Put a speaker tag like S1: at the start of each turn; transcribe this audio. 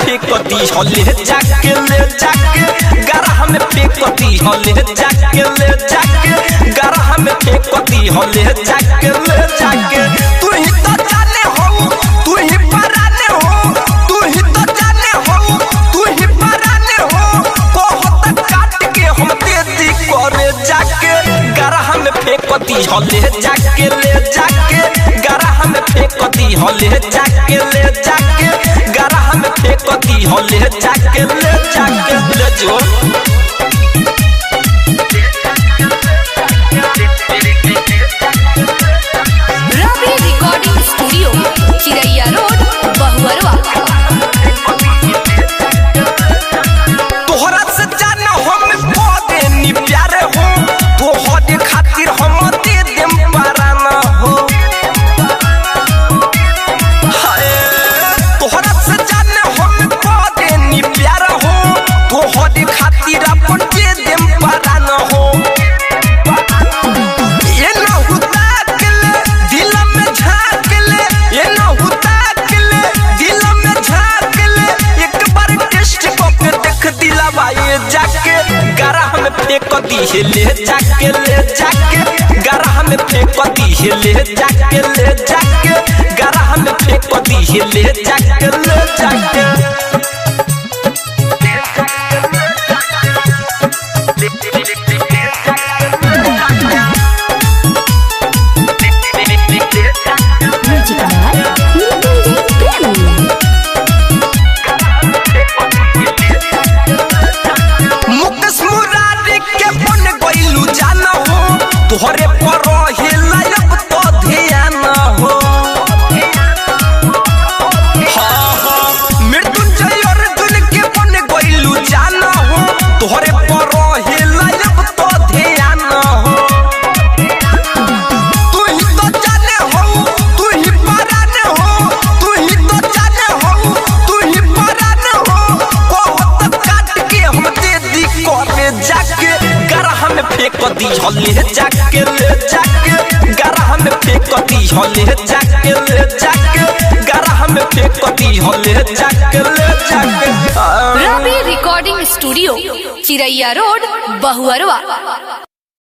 S1: फेंकती हले जाके ले जाके गरहा में फेंकती हले जाके ले जाके गरहा में फेंकती हले जाके ले जाके। तू ही तो जाने हो, तू ही पराने हो, तू ही तो जाने हो, तू ही पराने हो। बहुत काट के हम दे दी करे जाके गरहा में फेंकती हले जाके ले जाके गरहा में फेंकती हले जाके ले जाके गरहा में फेंकती हले जाके ले जाके ले जो।
S2: रवि रिकॉर्डिंग स्टूडियो चिरैया रोड बहुअरवा।
S1: तोहरा से जाना हम पौधे नी प्यारे हो तोहरे खातिर हम दे देम पराना हो। तोहरा से जाना हम पौधे नी प्यारे हो तोहरे खातिर अपन दे देम पराना हो। ये ना हुता के ले दिल में झांक ले, ये ना हुता के ले दिल में झांक ले। एक बार टेस्ट करके देख दिलावा ये जाके गरहा में फेंकती है ले जाके ले जाके गरहा में फेंकती है ले जाके ले जाके गरहा में फेंकती है ले जाके ले जाके। मुकेश मुरारी के बन गइलू जाना हो तोहरे पर हिला अब तो ध्यान हो। मृत्युंजय अर्जुन के बन गइलू जाना हो तोहरे पर हिला अब तो ध्यान हो। तू ही तो जाने हो, तू ही पराने हो, तू ही तो जाने हो, तू ही पराने हो। बहुत काट के हम दे दी करे जाके गरहा में फेंकती हले जाके ले जाके गरहा में फेंकती हले जाके ले जाके गरहा में फेंकती हले जाके ले जाके।
S2: रवि रिकॉर्डिंग स्टूडियो चिरैया रोड बहुअरवा।